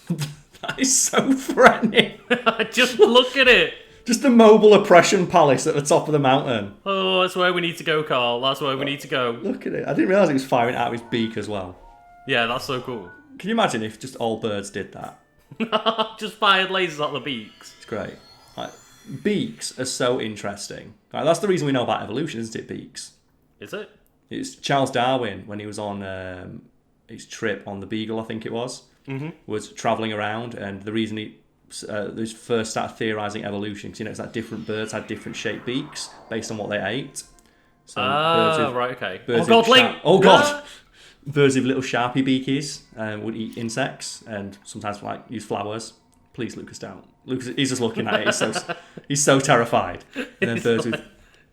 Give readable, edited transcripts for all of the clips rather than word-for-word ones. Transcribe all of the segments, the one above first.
That is so threatening. Just look at it. Just the mobile oppression palace at the top of the mountain. Oh, that's where we need to go, Karl. That's where we need to go. Look at it. I didn't realise it was firing out of his beak as well. Yeah, that's so cool. Can you imagine if just all birds did that? Just fired lasers at the beaks. It's great. Like, beaks are so interesting. Like, that's the reason we know about evolution, isn't it, beaks? Is it? It's Charles Darwin, when he was on his trip on the Beagle, I think it was, was travelling around, and the reason he first started theorising evolution, because, you know, it's that different birds had different shaped beaks based on what they ate. So right, okay. Link! Oh, God! Birds with little sharpie beakies would eat insects and sometimes use flowers. Please, Lucas, don't. Lucas, he's just looking at it. He's so terrified. And then birds with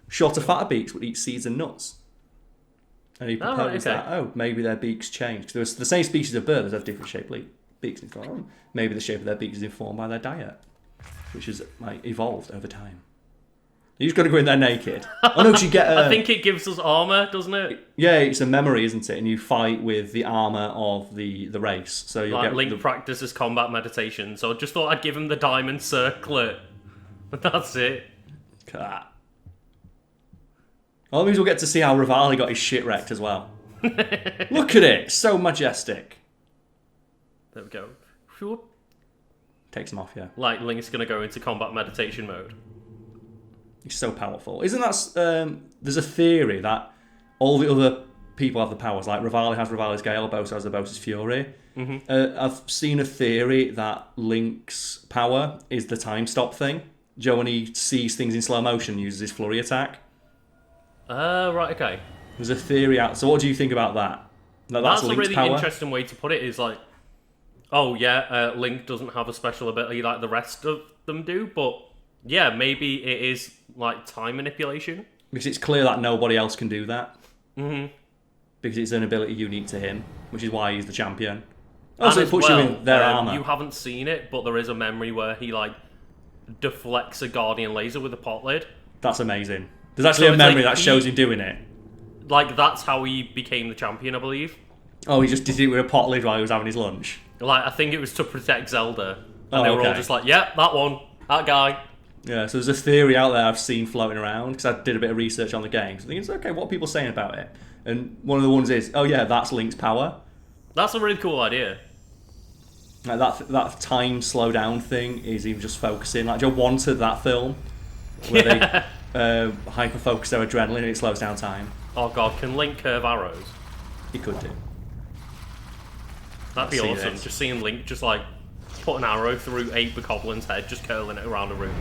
shorter, fatter beaks would eat seeds and nuts. And he proposed that, maybe their beaks changed. There was the same species of bird that have different shaped beaks. And he's gone, maybe the shape of their beaks is informed by their diet, which has evolved over time. You just got to go in there naked. Oh no, you get. I think it gives us armor, doesn't it? Yeah, it's a memory, isn't it? And you fight with the armor of the race. So you get Link practices combat meditation. So I just thought I'd give him the diamond circlet, but that's it. Look at that. Well, that means we'll get to see how Revali got his shit wrecked as well. Look at it, so majestic. There we go. Whoop. Takes him off, yeah. Like Link's gonna go into combat meditation mode. He's so powerful. Isn't that... there's a theory that all the other people have the powers. Like, Revali has Revali's Gale, Bosa has the Bosa's Fury. I've seen a theory that Link's power is the time stop thing. Joe, when he sees things in slow motion, uses his flurry attack. Right, okay. There's a theory out... So what do you think about that? That's a Link's really power? interesting way to put it, is like... Oh, yeah, Link doesn't have a special ability like the rest of them do, but... Yeah, maybe it is like time manipulation. Because it's clear that nobody else can do that. Because it's an ability unique to him, which is why he's the champion. Also, it puts you in their armor. You haven't seen it, but there is a memory where he deflects a Guardian laser with a pot lid. That's amazing. There's actually a memory that shows him doing it. Like, that's how he became the champion, I believe. Oh, he just did it with a pot lid while he was having his lunch? Like, I think it was to protect Zelda. And they were all just like, yeah, that one. That guy. Yeah, so there's a theory out there I've seen floating around, because I did a bit of research on the game. So I think, okay, what are people saying about it? And one of the ones is, oh yeah, that's Link's power. That's a really cool idea. Like that time slow down thing is even just focusing. Like, Joe wanted that film where they hyper focus their adrenaline and it slows down time. Oh god, can Link curve arrows? He could do. That'd be awesome. Just seeing Link just put an arrow through 8 Bokoblin's head, just curling it around a room.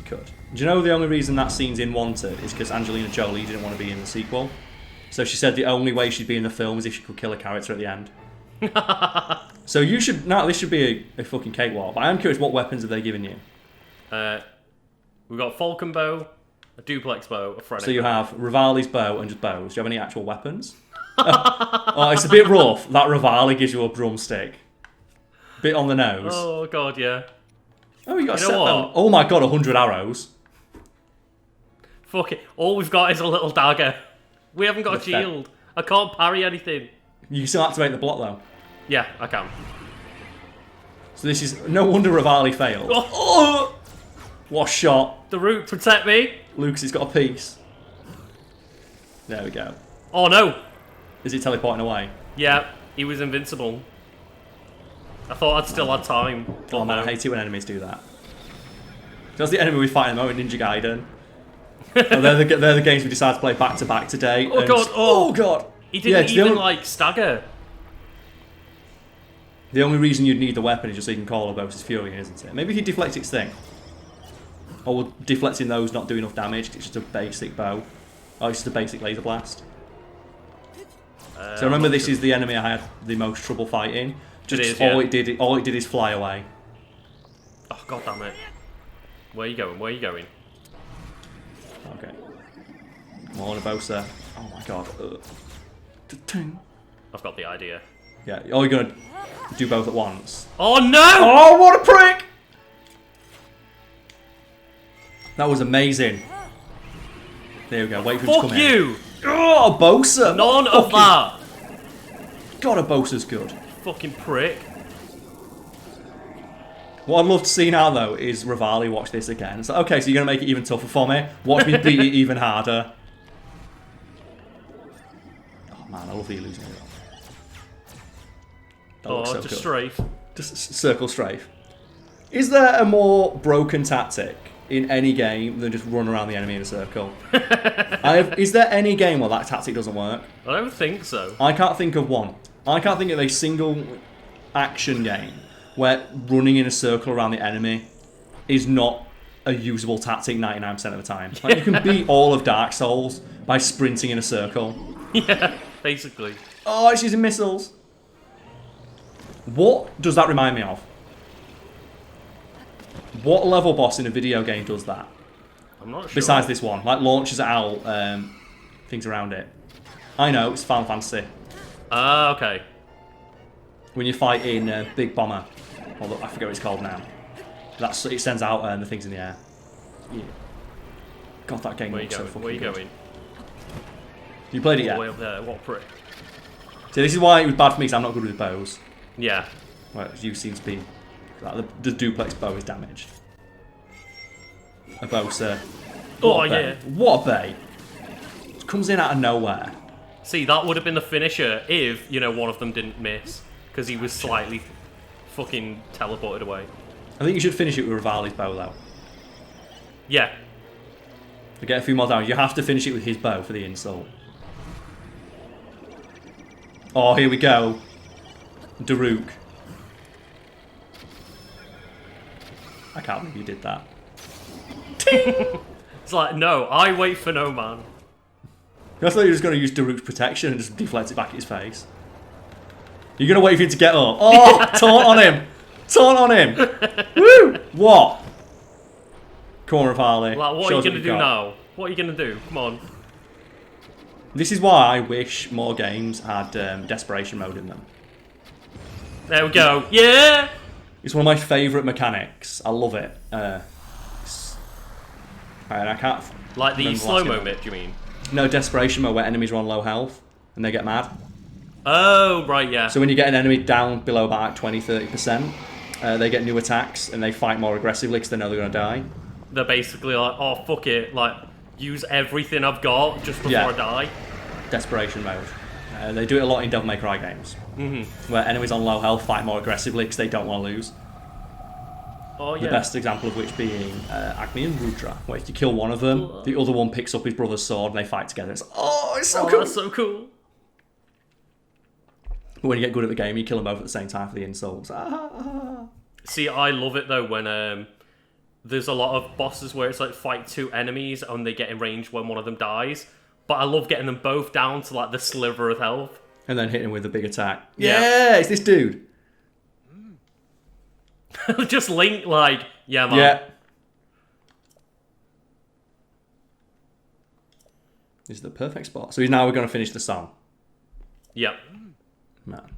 Could. Do you know the only reason that scene's in Wanted is because Angelina Jolie didn't want to be in the sequel? So she said the only way she'd be in the film is if she could kill a character at the end. So you should... Now, this should be a fucking cakewalk. But I am curious, what weapons have they given you? We've got Falcon Bow, a Duplex Bow, a Phrenic So you have Revali's bow and just bows. Do you have any actual weapons? Oh, it's a bit rough. That Revali gives you a drumstick. Bit on the nose. Oh, god, yeah. Oh, you got a set bow. Oh my god, 100 arrows. Fuck it. All we've got is a little dagger. We haven't got a shield. I can't parry anything. You can still activate the block, though. Yeah, I can. So this is... No wonder Revali failed. Oh! What shot. The root, protect me. Lucas has got a piece. There we go. Oh, no. Is he teleporting away? Yeah, he was invincible. I thought I'd still had time. Oh man, I hate it when enemies do that. That's the enemy we fight at the moment, Ninja Gaiden. Oh, they're the games we decided to play back to back today. Oh god! Oh god! He didn't even stagger. The only reason you'd need the weapon is just so you can call a Bosa's Fury, isn't it? Maybe if you deflect its thing. Or deflecting those not do enough damage, 'cause it's just a basic bow. Oh, it's just a basic laser blast. So remember, this is the enemy I had the most trouble fighting. Just all it did is fly away. Oh god damn it! Where are you going? Where are you going? Okay. More on a Bosa. Oh my god. I've got the idea. Yeah. Oh, you're gonna do both at once. Oh no! Oh, what a prick! That was amazing. There we go. Wait for him to come in. Fuck you! Oh, Bosa! None of that! God, a Bosa's good. Fucking prick. What I'd love to see now, though, is Revali watch this again. It's like, okay, so you're going to make it even tougher for me? Watch me beat it even harder. Oh, man, I love you losing it. Oh, so just good. strafe. Just circle strafe. Is there a more broken tactic in any game than just run around the enemy in a circle? Is there any game where that tactic doesn't work? I don't think so. I can't think of one. I can't think of a single action game where running in a circle around the enemy is not a usable tactic 99% of the time. Like, you can beat all of Dark Souls by sprinting in a circle. Yeah, basically. Oh, it's using missiles. What does that remind me of? What level boss in a video game does that? I'm not sure. Besides this one, like launches out things around it. I know, it's Final Fantasy. Ah, okay. When you fight in Big Bomber, although I forget what it's called now. It sends out the things in the air. Yeah. God, that game looks so fucking Where you good. going? You played it yet? Way up there. What prick? So this is why it was bad for me, because I'm not good with bows. Yeah. Well, you seem to be... Like, the duplex bow is damaged. A bow, sir. Oh, yeah. What a bait. It comes in out of nowhere. See, that would have been the finisher if, you know, one of them didn't miss. Because he was slightly fucking teleported away. I think you should finish it with Revali's bow, though. Yeah. To get a few more down, you have to finish it with his bow for the insult. Oh, here we go. Daruk. I can't believe you did that. It's like, no, I wait for no man. I thought you were just going to use Daruk's protection and just deflect it back at his face. You're going to wait for him to get up. Oh, taunt on him. Taunt on him. Woo! What? Come on, Revali. Like, what are you going to do now? What are you going to do? Come on. This is why I wish more games had desperation mode in them. There we go. Yeah! It's one of my favourite mechanics. I love it. And I can't... Like the slow-mo bit, do you mean? No, desperation mode where enemies are on low health and they get mad. Oh, right, yeah. So when you get an enemy down below about 20-30%, they get new attacks and they fight more aggressively because they know they're going to die. They're basically like, oh, fuck it. Like, use everything I've got just before I die. Desperation mode. They do it a lot in Devil May Cry games. Where enemies on low health fight more aggressively because they don't want to lose. Oh, yeah. The best example of which being Agni and Rudra, where if you kill one of them, the other one picks up his brother's sword and they fight together. It's so cool. That's so cool. But when you get good at the game, you kill them both at the same time for the insults. See, I love it though when there's a lot of bosses where it's like fight two enemies and they get in range when one of them dies. But I love getting them both down to like the sliver of health. And then hitting with a big attack. Yeah, it's this dude. Just Link, like, yeah, man. Yeah. This is the perfect spot. So now we're going to finish the song. Yep. Man.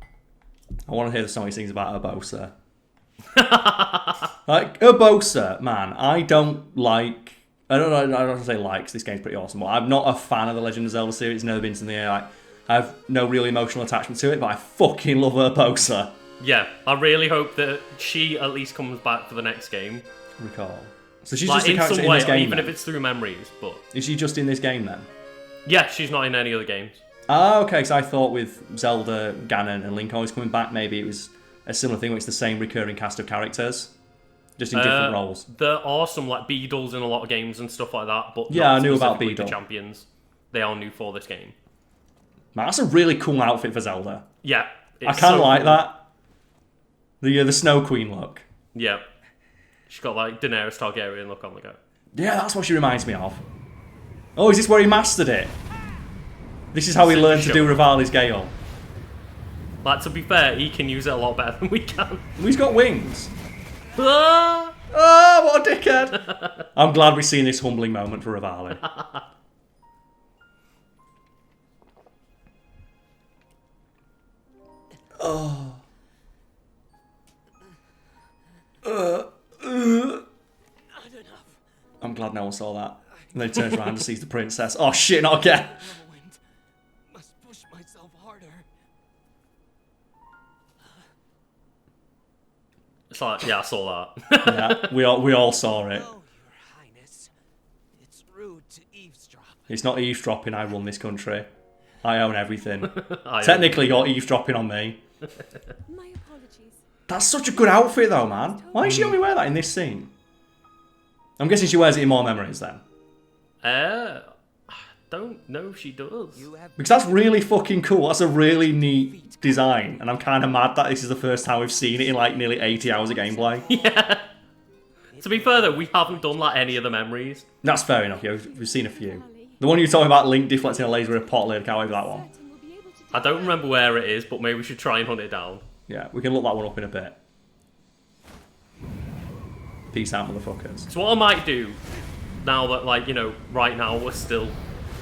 I want to hear the song he sings about Urbosa. Like, Urbosa, man, I don't want to say likes, this game's pretty awesome, but I'm not a fan of the Legend of Zelda series. It's never been to the air. Like, I have no real emotional attachment to it, but I fucking love Urbosa. Yeah, I really hope that she at least comes back for the next game. Recall. So she's like, just a character in this game, even then? if it's through memories, but... Is she just in this game, then? Yeah, she's not in any other games. Ah, okay, so I thought with Zelda, Ganon, and Link always coming back, maybe it was a similar thing where it's the same recurring cast of characters, just in different roles. There are some, like, Beedles in a lot of games and stuff like that, but yeah, I knew about Beedle. The Beedle. champions. They are new for this game. Man, that's a really cool outfit for Zelda. Yeah. I kind of like that. The Snow Queen look. Yeah. She's got, like, Daenerys Targaryen look on the go. Yeah, that's what she reminds me of. Oh, is this where he mastered it? This is how he learned to do Revali's Gale. Like, to be fair, he can use it a lot better than we can. He's got wings. Ah! Oh, what a dickhead. I'm glad we've seen this humbling moment for Revali. Oh. I'm glad no one saw that. And then he turns around and sees the princess. Oh shit, not again. Must push myself harder. It's like, yeah, I saw that. Yeah, we all saw it. No, Your Highness. It's rude to eavesdrop. It's not eavesdropping. I run this country. I own everything. I Technically, you're eavesdropping on me. My apologies. That's such a good outfit, though, man. Why did she only wear that in this scene? I'm guessing she wears it in more memories then. I don't know if she does. You have Because that's really fucking cool. That's a really neat design. And I'm kind of mad that this is the first time we've seen it in like nearly 80 hours of gameplay. Yeah. To be fair though, we haven't done like any of the memories. That's fair enough, yeah. We've seen a few. The one you were talking about, Link deflecting a laser with a pot lid, can't wait for that one. Certain we'll be able to I don't remember where it is, but maybe we should try and hunt it down. Yeah, we can look that one up in a bit. Peace out, motherfuckers. So what I might do, now that like, you know, right now we're still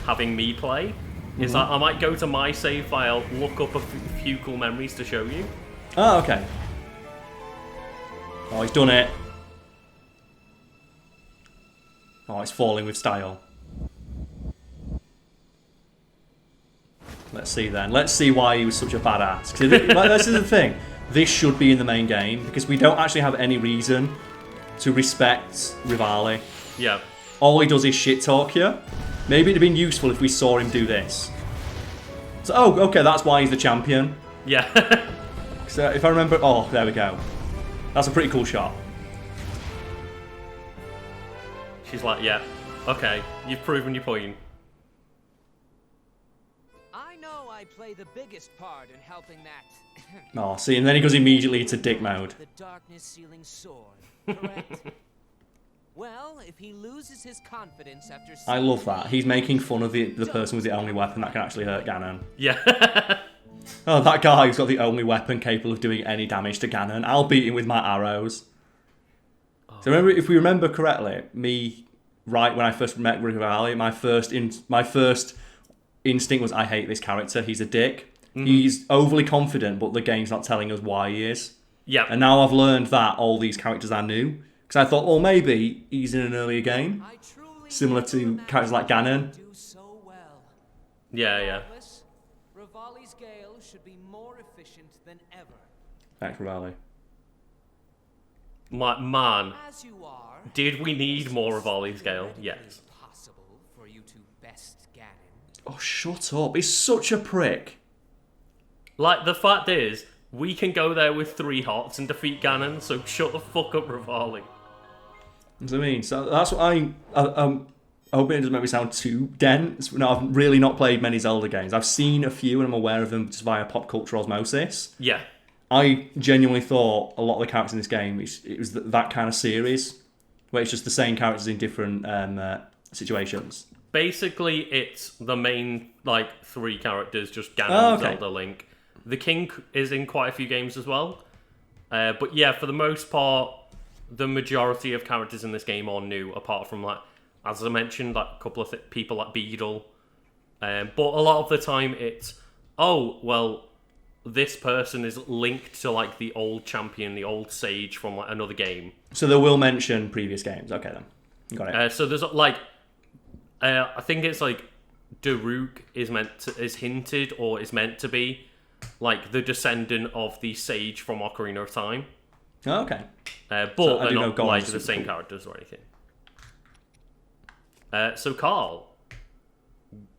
having me play, is that I might go to my save file, look up a few cool memories to show you. Oh, okay. Oh, he's done it. Oh, it's falling with style. Let's see then. Let's see why he was such a badass. 'Cause like, this is the thing. This should be in the main game because we don't actually have any reason to respect Revali. Yeah. All he does is shit talk you. Maybe it'd have been useful if we saw him do this. So, oh, okay, that's why he's the champion. Yeah. So if I remember, oh, there we go. That's a pretty cool shot. She's like, yeah, okay, you've proven your point. I know I play the biggest part in helping that. Oh, see, and then he goes immediately into dick mode. The darkness sealing sword, correct? Well, if he loses his confidence after I love that. He's making fun of the person with the only weapon that can actually hurt Ganon. Yeah. Oh, that guy who's got the only weapon capable of doing any damage to Ganon. I'll beat him with my arrows. So remember, if we remember correctly, right when I first met Revali, my first instinct was, I hate this character. He's a dick. He's overly confident, but the game's not telling us why he is. Yeah. And now I've learned that all these characters are new. Because I thought, well, maybe he's in an earlier game. I truly Similar never to imagined characters like Ganon. do so well. Yeah, yeah. Regardless, Revali's Gale should be more efficient than ever. Thanks, Revali. Man, As you are, did we need more of Ollie's Gale? Yes. it is possible for you to best Ganon. Oh, shut up. He's such a prick. Like, the fact is, we can go there with 3 hearts and defeat Ganon, so shut the fuck up, Revali. That's what I mean. So that's what I hope it doesn't make me sound too dense. No, I've really not played many Zelda games. I've seen a few and I'm aware of them just via pop culture osmosis. Yeah. I genuinely thought a lot of the characters in this game, it was that kind of series, where it's just the same characters in different situations. Basically, it's the main, like, 3 characters, just Ganon, Zelda, Link. The King is in quite a few games as well. But yeah, for the most part, the majority of characters in this game are new, apart from, like, as I mentioned, like a couple of people like Beedle. But a lot of the time it's, oh, well, this person is linked to, like, the old champion, the old sage from, like, another game. So they will mention previous games. Okay, then. Got it. So there's, like, I think it's, like, Daruk is hinted or is meant to be, like, the descendant of the sage from Ocarina of Time. Oh, okay. But So I they're do know not, Goron's like, the super same cool. characters or anything. So, Karl,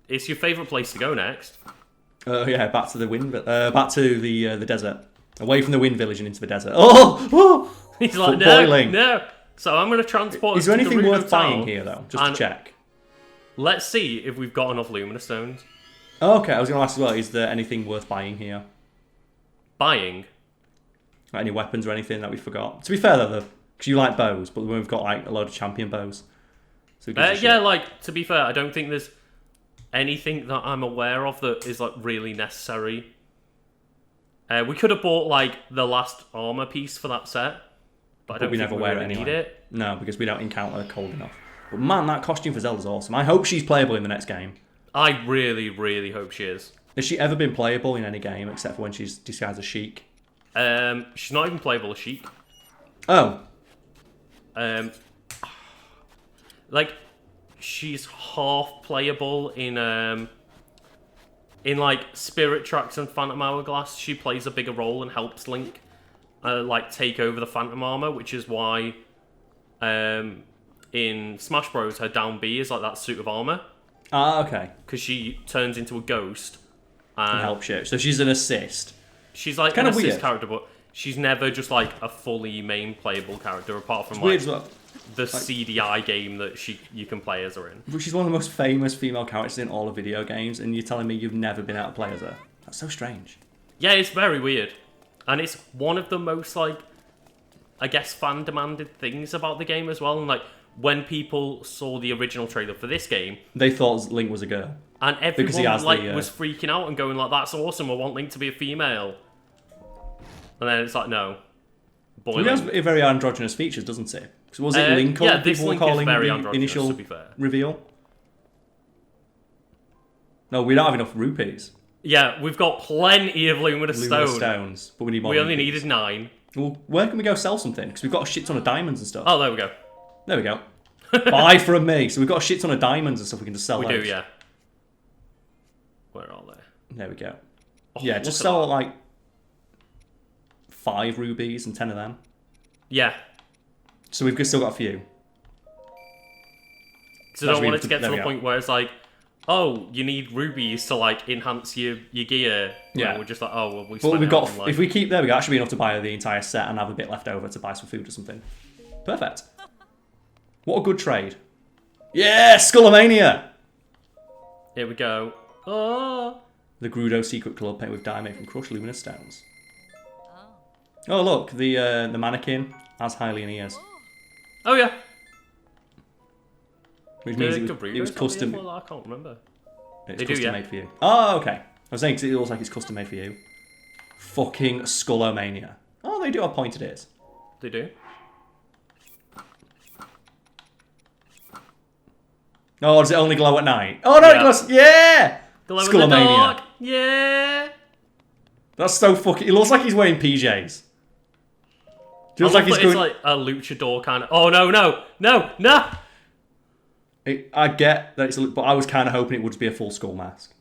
it's your favourite place to go next. Yeah, back to the back to the desert, away from the wind village and into the desert. Oh, He's like, boiling. no. So I'm going to transport us Is there to anything Gerudo worth buying Town, here though? Just to and check. Let's see if we've got enough Lumina Stones. Oh, okay, I was going to ask as well. Is there anything worth buying here? Buying? Like any weapons or anything that we forgot? To be fair though, because you like bows, but we've got like a load of champion bows. So it gives a Yeah, shit. like, to be fair, I don't think there's anything that I'm aware of that is, like, really necessary. We could have bought, like, the last armor piece for that set, but I don't we think never we wear really it anyway. need it. No, because we don't encounter cold enough. But man, that costume for Zelda's awesome. I hope she's playable in the next game. I really, really hope she is. Has she ever been playable in any game except for when she's disguised as Sheik? She's not even playable as Sheik. Oh, Like, she's half playable in like Spirit Tracks and Phantom Hourglass. She plays a bigger role and helps Link. like take over the Phantom Armor, which is why in Smash Bros her down B is like that suit of armor. Ah, okay. Because she turns into a ghost And helps you. So she's an assist. She's like kind an of assist weird. character, but she's never just like a fully main playable character apart from It's like weird as well. the CDI game that you can play as her in. But she's one of the most famous female characters in all of video games, and you're telling me you've never been able to play as her? That's so strange. Yeah, it's very weird. And it's one of the most like I guess fan demanded things about the game as well. And like when people saw the original trailer for this game, They thought Link was a girl. and Because he everyone has like the, was freaking out and going like, "That's awesome! I want Link to be a female." And then it's like, no, boy. He has Link. very androgynous features, doesn't he? So was it Link yeah, or this people were Link is calling very the androgynous, initial to be fair. reveal? No, we don't have enough rupees. Yeah, we've got plenty of Luminous Luminous Stone. stones, but we need more. We only rupees. needed 9. Well, where can we go sell something? Because we've got a shit ton of diamonds and stuff. Oh, there we go. There we go. Buy from me. So we've got a shit ton of diamonds and stuff we can just sell. We those. do, yeah. Where are they? There we go. Oh, Yeah, look just at sell that. like 5 rubies and 10 of them. Yeah. So we've still got a few. Because I don't That's want really- it to get to there we the go. point where it's like, oh, you need rubies to like enhance your gear. Yeah. We're just like, oh, well, we But spent we've it got, on, like... if we keep there, we got actually be enough to buy the entire set and have a bit left over to buy some food or something. Perfect. What a good trade. Yeah, Skullomania! Here we go. Oh. The Grudo Secret Club painted with dye made from crushed luminous stones. Oh look, the mannequin has Hylian ears. Oh, yeah. Which means The it Gerudo was got the custom. earful? I can't remember. It's They do, custom yeah. made for you. Oh, okay. I was saying 'cause it looks like it's custom made for you. Fucking Skullomania. Oh, they do have pointed ears. They do. Oh, does it only glow at night? Oh no, Yeah. it glows. Yeah! Glow in the dark. Yeah. That's so fucking. It looks like he's wearing PJs. Feels I like love he's that going. it's like a luchador kind of... Oh, no, no. No, no. I get that it's, but I was kind of hoping it would just be a full skull mask.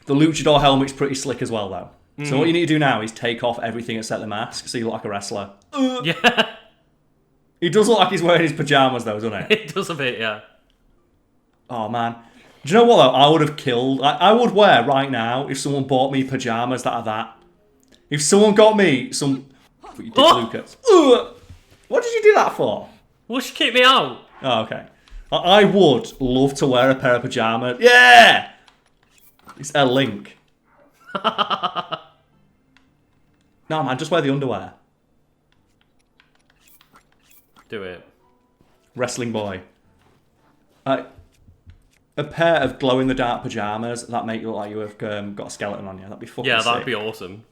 The luchador helmet's pretty slick as well, though. So what you need to do now is take off everything except the mask, so you look like a wrestler. Yeah. He does look like he's wearing his pajamas, though, doesn't he? It does a bit, yeah. Oh man, do you know what though? I would have killed. I would wear right now if someone bought me pajamas that are that. If someone got me some. What you did, Oh! Lucas. Ugh. What did you do that for? Well, she kicked me out. Oh, okay. I would love to wear a pair of pajamas. Yeah! It's a Link. No, man, just wear the underwear. Do it. Wrestling boy. A pair of glow-in-the-dark pajamas that make you look like you have got a skeleton on you. That'd be fucking Yeah, sick. that'd be awesome.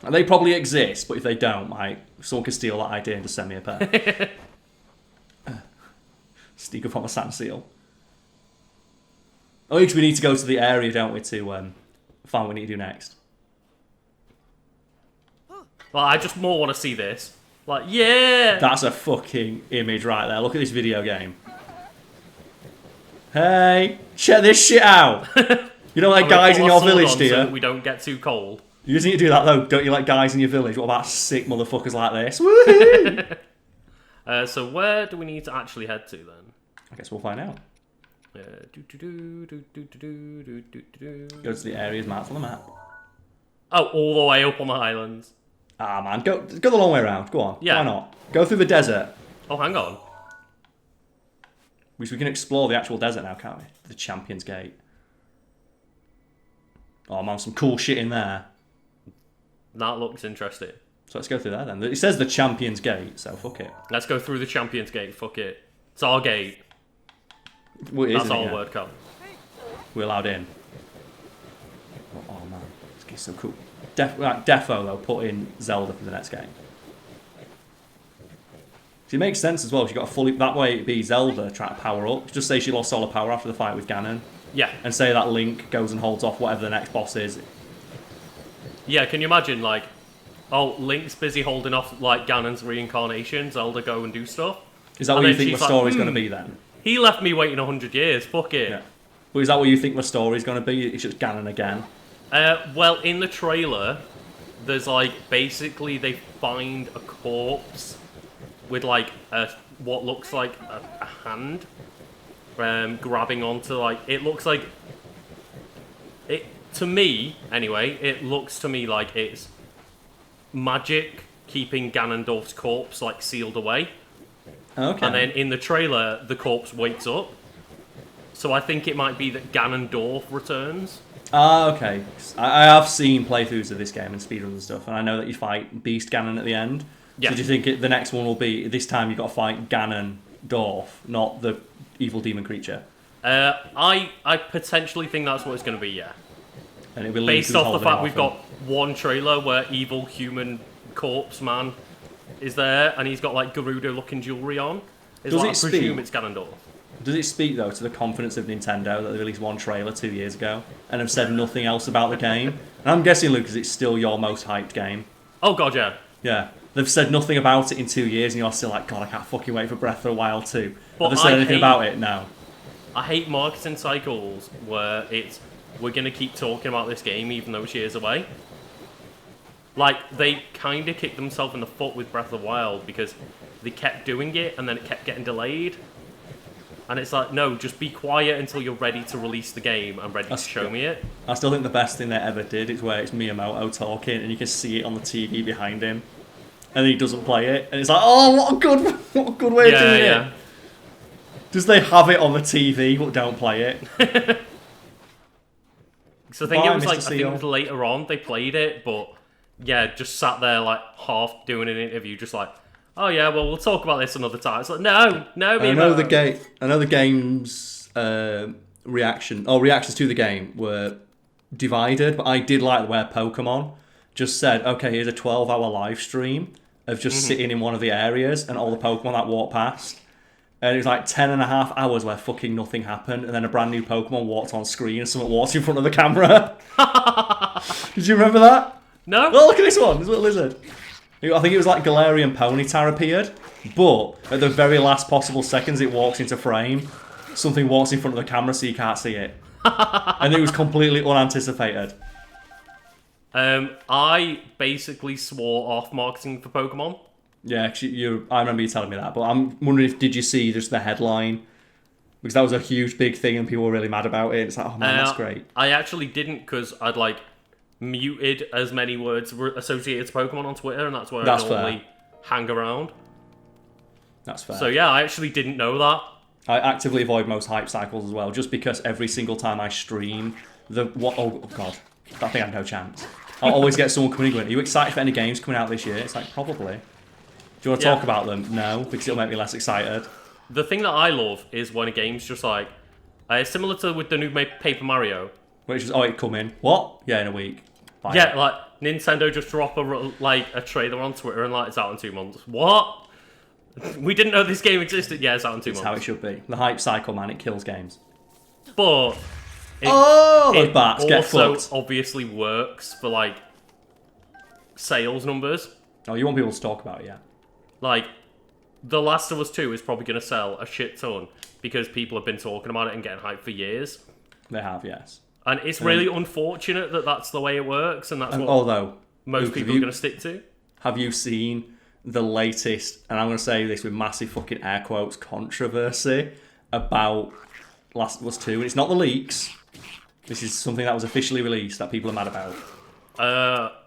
They probably exist, but if they don't, like, someone could steal that idea and just send me a pair. Sneak up on a sand seal. Oh, because we need to go to the area, don't we, to find what we need to do next. Well, I just more want to see this. Like, yeah! That's a fucking image right there. Look at this video game. Hey, check this shit out. You know, like I'm gonna guys put in my your sword village, on do so you? that we don't get too cold. You just need to do that though. Don't you like guys in your village? What about sick motherfuckers like this? Woohoo! So where do we need to actually head to then? I guess we'll find out. Go to the areas marked on the map. Oh, all the way up on the highlands. Ah man, go the long way around. Go on. Yeah. Why not? Go through the desert. Oh, hang on. Which we can explore the actual desert now, can't we? The Champion's Gate. Oh man, some cool shit in there. That looks interesting. So let's go through there then. It says the Champion's Gate, so fuck it. Let's go through the Champion's Gate. Fuck it. It's our gate. Well, it is, That's isn't it? our Yeah. word count. We're allowed in. Oh man, this game's so cool. Defo though, put in Zelda for the next game. So it makes sense as well. She got a fully that way. It'd be Zelda trying to power up. Just say she lost all her power after the fight with Ganon, Yeah. and say that Link goes and holds off whatever the next boss is. Yeah, can you imagine, like, oh, Link's busy holding off, like, Ganon's reincarnation, Zelda go and do stuff? Is that And what you then think the she's like, story's going to be then? He left me waiting 100 years, fuck it. Yeah. But is that what you think the story's going to be? It's just Ganon again. Well, in the trailer, there's like basically they find a corpse with like what looks like a hand grabbing onto like it looks like it to me anyway. It looks to me like it's magic keeping Ganondorf's corpse like sealed away. Okay. And then in the trailer, the corpse wakes up. So I think it might be that Ganondorf returns. Ah, okay. I have seen playthroughs of this game and speedruns and stuff, and I know that you fight Beast Ganon at the end. Yeah. So do you think the next one will be, this time you've got to fight Ganondorf, not the evil demon creature? I potentially think that's what it's going to be, yeah. And it'll be Based off the fact we've got one trailer where evil human corpse man is there, and he's got like Gerudo-looking jewelry on. Does like, it I speak? presume it's Ganondorf. Does it speak, though, to the confidence of Nintendo that they released one trailer 2 years ago and have said nothing else about the game? And I'm guessing, Lucas, it's still your most hyped game. Oh god, yeah. Yeah. They've said nothing about it in 2 years and you're still like, God, I can't fucking wait for Breath of the Wild 2. But Have they said anything about it? No. I hate marketing cycles where it's we're going to keep talking about this game even though it's years away. Like, they kind of kicked themselves in the foot with Breath of the Wild because they kept doing it and then it kept getting delayed. And it's like, no, just be quiet until you're ready to release the game and ready to show me it. I still think the best thing they ever did is where it's Miyamoto talking and you can see it on the TV behind him. And he doesn't play it. And it's like, oh, what a good way of doing it. Just they have it on the TV but don't play it. So I think it was later on they played it, but yeah, just sat there like half doing an interview, just like, oh yeah, well we'll talk about this another time. It's like no, I know the game's reactions to the game were divided, but I did like where Pokemon just said, okay, here's a 12-hour live stream of just sitting in one of the areas and all the Pokemon that walked past. And it was like 10.5 hours where fucking nothing happened, and then a brand new Pokemon walked on screen and someone walked in front of the camera. Did you remember that? No. Oh, look at this one. This little lizard. I think it was like Galarian Ponyta appeared, but at the very last possible seconds it walks into frame. Something walks in front of the camera so you can't see it. And it was completely unanticipated. I basically swore off marketing for Pokemon. Yeah, I remember you telling me that, but I'm wondering did you see just the headline? Because that was a huge, big thing and people were really mad about it. It's like, oh man, that's great. I actually didn't because I'd like muted as many words associated to Pokemon on Twitter, and that's where I normally hang around. That's fair. So yeah, I actually didn't know that. I actively avoid most hype cycles as well, just because every single time I stream, oh god, I think I have no chance. I'll always get someone coming in going, are you excited for any games coming out this year? It's like, probably. Do you want to talk about them? No, because it'll make me less excited. The thing that I love is when a game's just like, similar to with the new Paper Mario. Which is, it come in. What? Yeah, in a week. Bye. Yeah, like, Nintendo just drop a trailer on Twitter and like, it's out in 2 months. What? We didn't know this game existed. Yeah, it's out in 2 months. That's how it should be. The hype cycle, man, it kills games. But those bats get also fucked. Obviously works for like sales numbers. Oh, you want people to talk about it, yeah. Like, The Last of Us 2 is probably going to sell a shit ton because people have been talking about it and getting hyped for years. They have, yes. And it's really unfortunate that that's the way it works, and that's what most people are going to stick to. Have you seen the latest, and I'm going to say this with massive fucking air quotes, controversy about Last of Us 2? And it's not the leaks. This is something that was officially released that people are mad about.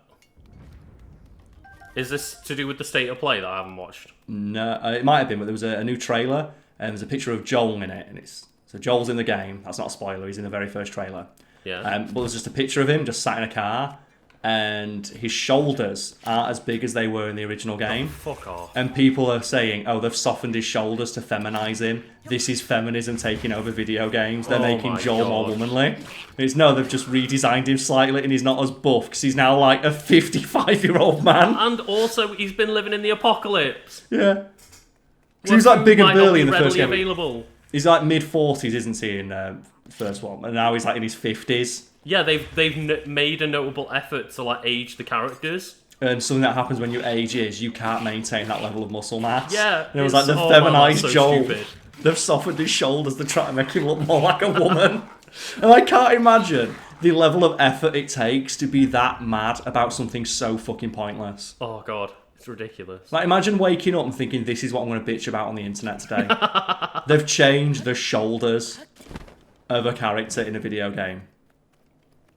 Is this to do with the state of play that I haven't watched? No, it might have been, but there was a new trailer, and there's a picture of Joel in it, and so Joel's in the game. That's not a spoiler. He's in the very first trailer. Yeah. But there's just a picture of him just sat in a car, and his shoulders aren't as big as they were in the original game. Oh, fuck off. And people are saying, oh, they've softened his shoulders to feminize him. This is feminism taking over video games. They're making Joel more womanly. No, they've just redesigned him slightly, and he's not as buff because he's now like a 55-year-old man. And also, he's been living in the apocalypse. Yeah. So he's like big and burly in the first game. Available. He's like mid-40s, isn't he, in the first one? And now he's like in his 50s. Yeah, they've made a notable effort to like age the characters. And something that happens when you age is you can't maintain that level of muscle mass. Yeah. And it was like the feminized Joel. Stupid. They've softened his shoulders to try to make him look more like a woman. And I can't imagine the level of effort it takes to be that mad about something so fucking pointless. Oh god, it's ridiculous. Like, imagine waking up and thinking, this is what I'm going to bitch about on the internet today. They've changed the shoulders of a character in a video game.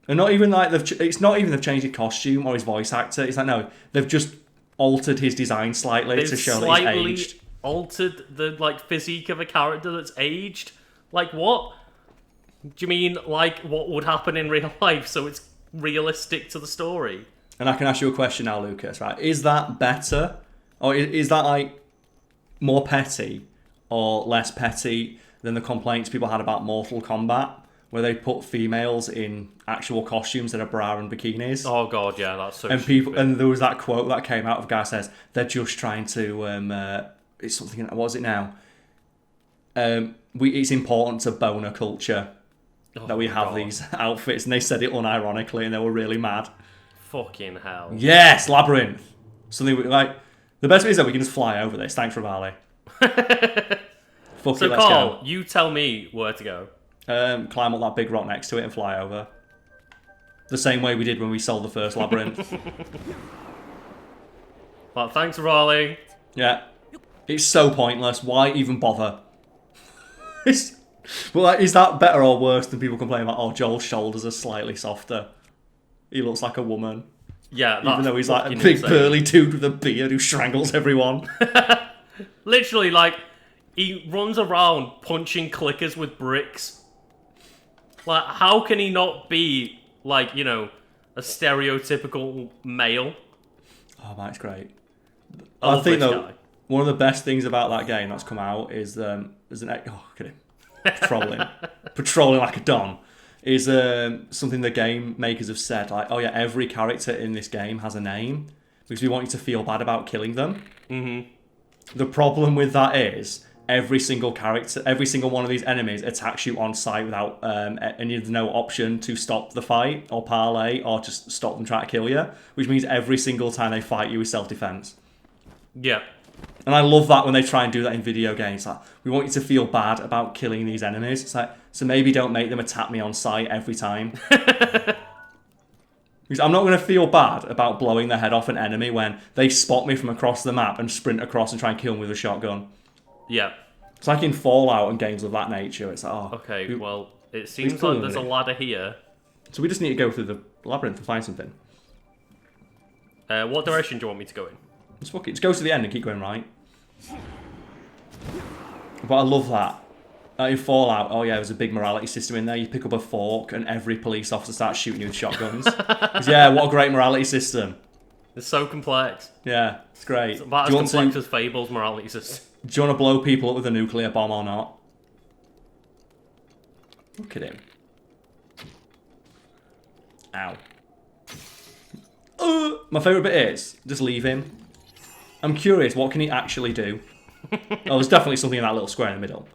And not even like it's not even they've changed his costume or his voice actor. It's like, no, they've just altered his design slightly to show that he's aged. Altered the like physique of a character that's aged. Like what? Do you mean like what would happen in real life so it's realistic to the story? And I can ask you a question now, Lucas, right? Is that better? Or is that like more petty or less petty than the complaints people had about Mortal Kombat, where they put females in actual costumes that are bra and bikinis? Oh god, yeah, that's so and stupid. And there was that quote that came out of a guy says, they're just trying to it's something, what was it now? It's important to boner culture that we have these outfits, and they said it unironically and they were really mad. Fucking hell. Yes, Labyrinth. Something like the best bit is that we can just fly over this. Thanks, Revali. So Karl, you tell me where to go. Climb up that big rock next to it and fly over. The same way we did when we sold the first Labyrinth. Well, thanks, Raleigh. Yeah. It's so pointless. Why even bother? Well, like, is that better or worse than people complaining about, oh, Joel's shoulders are slightly softer? He looks like a woman. Yeah, even though he's like a big burly dude with a beard who strangles everyone. Literally, like, he runs around punching clickers with bricks. Like, how can he not be, like, you know, a stereotypical male? Oh, man, it's great. I think, though, one of the best things about that game that's come out is there's an... Oh, look at him. Patrolling like a don. Is something the game makers have said, like, oh yeah, every character in this game has a name because we want you to feel bad about killing them. Mm-hmm. The problem with that is every single character, every single one of these enemies attacks you on sight without and there's no option to stop the fight or parley or just stop them trying to kill you, which means every single time they fight you is self-defense. Yeah. And I love that when they try and do that in video games. Like, we want you to feel bad about killing these enemies. It's like, so maybe don't make them attack me on sight every time. Because I'm not going to feel bad about blowing the head off an enemy when they spot me from across the map and sprint across and try and kill me with a shotgun. Yeah. It's like in Fallout and games of that nature. It's like, oh... Okay, well, it seems like there's a ladder here. So we just need to go through the labyrinth and find something. What direction do you want me to go in? Just fuck it. Just go to the end and keep going right. But I love that. In Fallout, oh yeah, there's a big morality system in there. You pick up a fork and every police officer starts shooting you with shotguns. Yeah, what a great morality system. It's so complex. Yeah, it's great. It's about as complex as Fable's morality system. Do you want to blow people up with a nuclear bomb or not? Look at him. Ow. My favourite bit is, just leave him. I'm curious, what can he actually do? Oh, there's definitely something in that little square in the middle.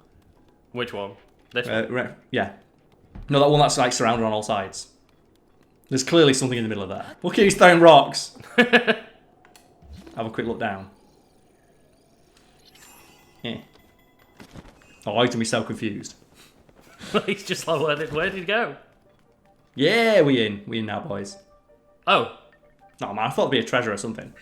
Which one? This one? Yeah. No, that one that's like surrounded on all sides. There's clearly something in the middle of there. Look at he's throwing rocks. Have a quick look down. Yeah. Oh, I used to be so confused. He's just like, where did he go? Yeah, we in now, boys. Oh. No, man, I thought it'd be a treasure or something.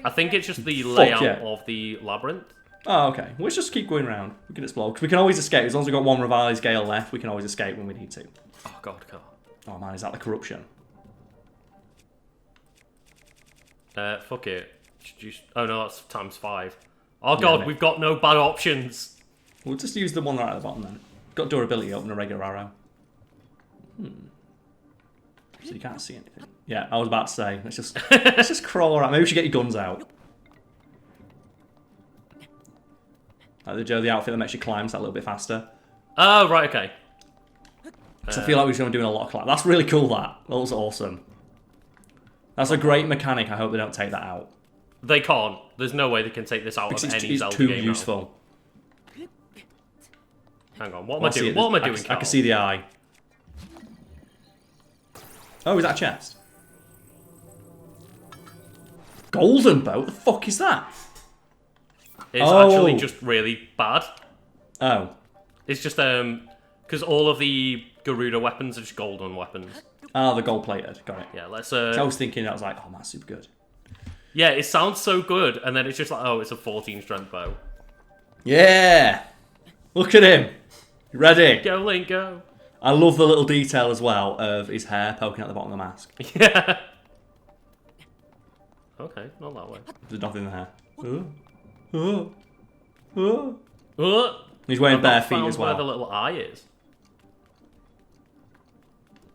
I think it's just the layout of the labyrinth. Oh, okay. Well, let's just keep going around. We can explore. Because we can always escape. As long as we've got one Revali's Gale left, we can always escape when we need to. Oh, God, Karl. Oh, man, is that the corruption? Fuck it. Oh, no, that's ×5. Oh, God, we've got no bad options. We'll just use the one right at the bottom, then. Got durability up and a regular arrow. So you can't see anything. Yeah, I was about to say, let's just crawl around. Maybe we should get your guns out. Like the outfit that makes you climb that a little bit faster. Oh, right, okay. So I feel like we're going to be doing a lot of climb. That's really cool, that. That was awesome. That's a great mechanic. I hope they don't take that out. They can't. There's no way they can take this out of any Zelda game. It's too useful. Now. Hang on, what am I doing? What am I doing, Karl? I can see the eye. Oh, is that a chest? Golden bow? What the fuck is that? It's actually just really bad. Oh. It's just, because all of the Garuda weapons are just golden weapons. Oh, the gold plated. Got it. Yeah, let's. I was thinking, I was like, oh, that's super good. Yeah, it sounds so good, and then it's just like, oh, it's a 14 strength bow. Yeah! Look at him! Ready? Go, Link, go! I love the little detail as well of his hair poking out the bottom of the mask. Yeah. Okay, not that way. There's nothing there. Oh. Oh. Oh. He's wearing I've bare not feet found as where well. the little eye is.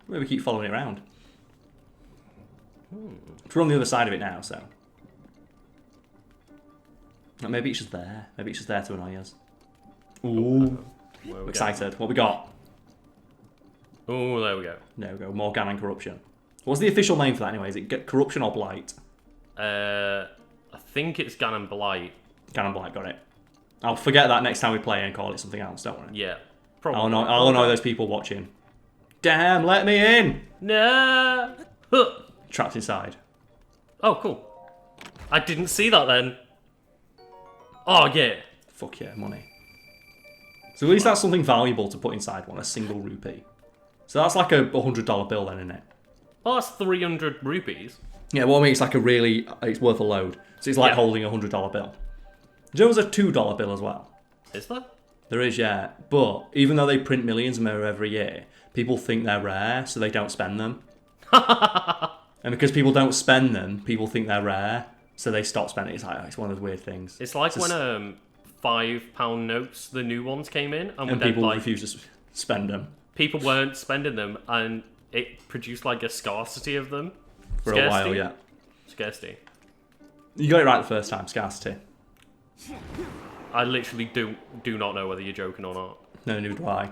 Maybe we keep following it around. We're on the other side of it now, so. Maybe it's just there. Maybe it's just there to annoy us. Ooh. Excited. What we got? Oh, there we go. There we go. More Ganon corruption. What's the official name for that anyway? Is it corruption or blight? I think it's Ganon Blight. Ganon blight, got it. I'll forget that next time we play and call it something else, don't worry. Yeah. Probably. I'll annoy those people watching. Damn, let me in! No. Huh. Trapped inside. Oh, cool. I didn't see that then. Oh, yeah. Fuck yeah, money. So at least that's something valuable to put inside one, a single rupee. So that's like a $100 bill then, isn't it? Oh, that's 300 rupees. Yeah, well, I mean, it's like it's worth a load. So it's like holding a $100 bill. Do you know there's a $2 bill as well? Is there? There is, yeah. But even though they print millions of them every year, people think they're rare, so they don't spend them. And because people don't spend them, people think they're rare, so they stop spending. It's like, it's one of those weird things. It's like when £5 notes, the new ones came in, and people like, refuse to spend them. People weren't spending them, and it produced like a scarcity of them. For a while, yeah. Scarcity. You got it right the first time, scarcity. I literally do not know whether you're joking or not. No, neither do I.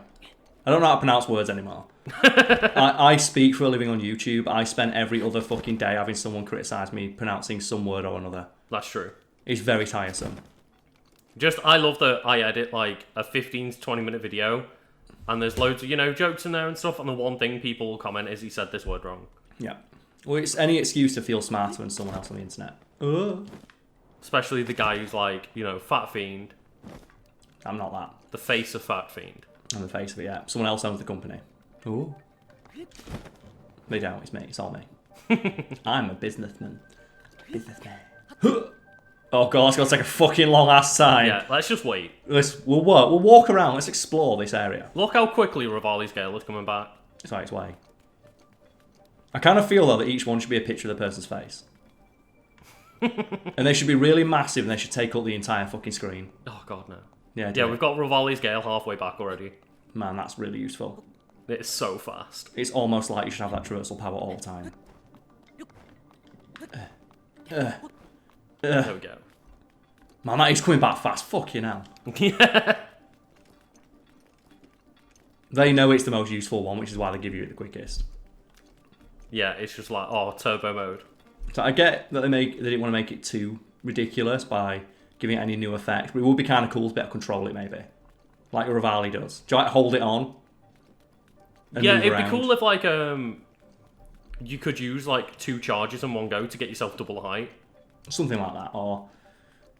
I don't know how to pronounce words anymore. I speak for a living on YouTube. I spend every other fucking day having someone criticise me pronouncing some word or another. That's true. It's very tiresome. I love that I edit like a 15 to 20 minute video, and there's loads of, jokes in there and stuff, and the one thing people will comment is he said this word wrong. Yeah. Well, it's any excuse to feel smarter than someone else on the internet. Especially the guy who's like, Fat Fiend. I'm not that. The face of Fat Fiend. On the face of it, yeah. Someone else owns the company. Ooh. They don't, it's me. It's all me. I'm a businessman. Oh god, it's gonna take a fucking long ass time. Yeah, let's just wait. We'll walk around, let's explore this area. Look how quickly Revali's Gale is coming back. It's on its way. I kind of feel though that each one should be a picture of the person's face. And they should be really massive and they should take up the entire fucking screen. Oh god, no. Yeah, we've got Revali's Gale halfway back already. Man, that's really useful. It's so fast. It's almost like you should have that traversal power all the time. There we go. Man, that is coming back fast. Fucking hell. Yeah. They know it's the most useful one, which is why they give you it the quickest. Yeah, it's just like, turbo mode. So I get that they didn't want to make it too ridiculous by giving it any new effects, but it would be kind of cool to be able to control it, maybe. Like Revali does. Do you like hold it on? Yeah, it'd be cool if, like, you could use, like, 2 charges in one go to get yourself double the height. Something like that, or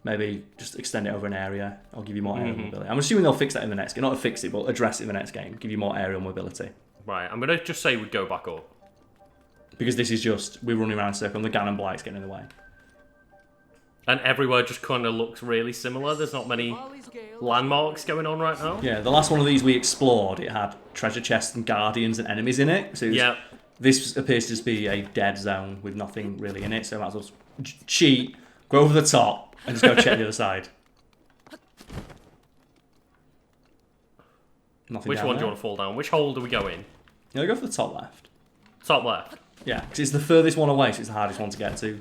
maybe just extend it over an area, or give you more aerial mobility. I'm assuming they'll fix that in the next game. Not fix it, but address it in the next game. Give you more aerial mobility. Right, I'm going to just say we'd go back up. Because this is just, we're running around in a circle and the Ganon Blight's getting in the way. And everywhere just kind of looks really similar. There's not many landmarks going on right now. Yeah, the last one of these we explored, it had treasure chests and guardians and enemies in it. So this appears to just be a dead zone with nothing really in it. So I might as well cheat, go over the top, and just go check the other side. Nothing. Which down one do there. you want to fall down? Which hole do we go in? Yeah, go for the top left. Top left. Yeah, because it's the furthest one away, so it's the hardest one to get to.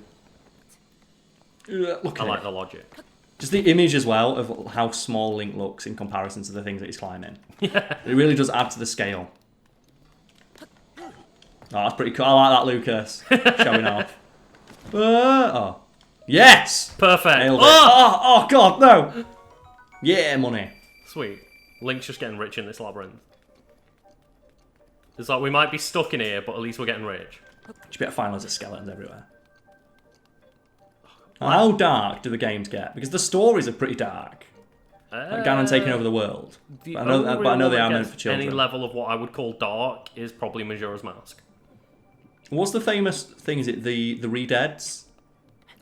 Look at I like it. the logic. Just the image as well of how small Link looks in comparison to the things that he's climbing. Yeah. It really does add to the scale. Oh, that's pretty cool. I like that, Lucas. Showing off. Oh. Yes! Perfect. Nailed it. Oh, God, no! Yeah, money. Sweet. Link's just getting rich in this labyrinth. It's like, we might be stuck in here, but at least we're getting rich. Just be able to find loads of skeletons everywhere. How dark do the games get? Because the stories are pretty dark. Like Ganon taking over the world. The But I know they are meant for children. Any level of what I would call dark is probably Majora's Mask. What's the famous thing? Is it the Re-Deads?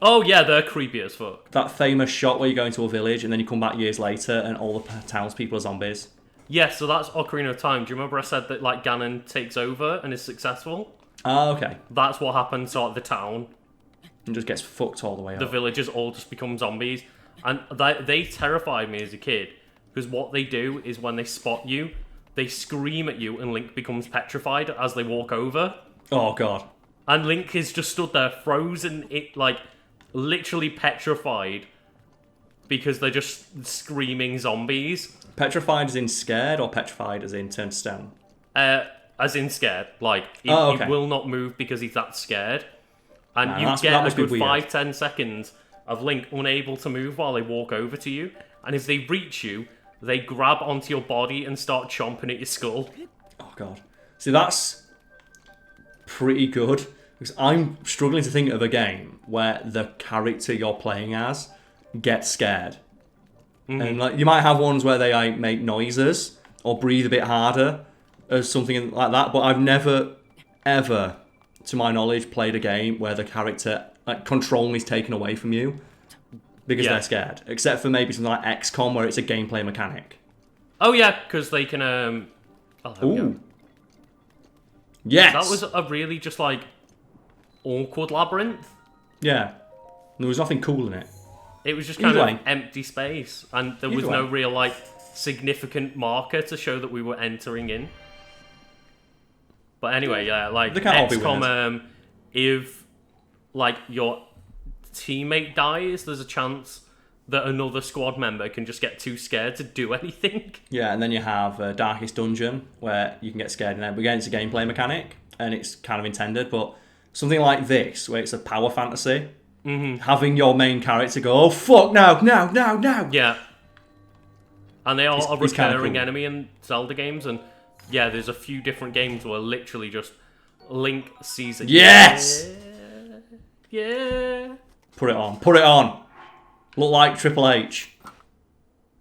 Oh yeah, they're creepy as fuck. That famous shot where you go into a village and then you come back years later and all the townspeople are zombies. Yeah, so that's Ocarina of Time. Do you remember I said that like Ganon takes over and is successful? Oh, okay. That's what happens to like, the town. And just gets fucked all the way up. The villagers all just become zombies. And they terrified me as a kid. Because what they do is when they spot you, they scream at you and Link becomes petrified as they walk over. Oh, God. And Link is just stood there frozen, literally petrified. Because they're just screaming zombies. Petrified as in scared or petrified as in turned to stone? As in scared. Like, he will not move because he's that scared. And you get a good 5-10 seconds of Link unable to move while they walk over to you. And if they reach you, they grab onto your body and start chomping at your skull. Oh, God. See, that's pretty good. Because I'm struggling to think of a game where the character you're playing as gets scared. Mm-hmm. And like you might have ones where they make noises or breathe a bit harder or something like that. But I've never, ever, to my knowledge, played a game where the character control is taken away from you because they're scared. Except for maybe something like XCOM where it's a gameplay mechanic. Oh yeah, because they can. Ooh. Yes. That was a really just like awkward labyrinth. Yeah. There was nothing cool in it. It was just kind of empty space, and there was no real like significant marker to show that we were entering in. But anyway, yeah, like XCOM, if like your teammate dies, there's a chance that another squad member can just get too scared to do anything. Yeah, and then you have Darkest Dungeon, where you can get scared in there. But again, it's a gameplay mechanic, and it's kind of intended. But something like this, where it's a power fantasy. Mm-hmm. Having your main character go, oh fuck, no. Yeah. And they are a recurring enemy in Zelda games, and yeah, there's a few different games where literally just Link sees it. Yes! Yeah. Put it on. Look like Triple H.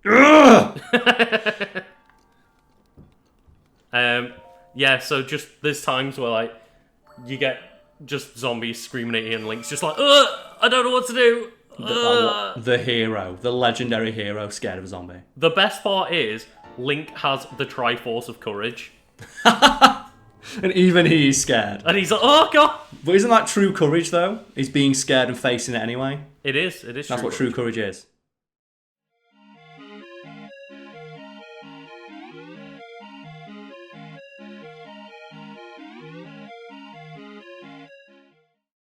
Yeah, so just there's times where like you get just zombies screaming at you and Link's just like, I don't know what to do. The hero, the legendary hero scared of a zombie. The best part is Link has the Triforce of Courage. And even he's scared. And he's like, oh god. But isn't that true courage though? He's being scared and facing it anyway. It is true. That's what true courage is.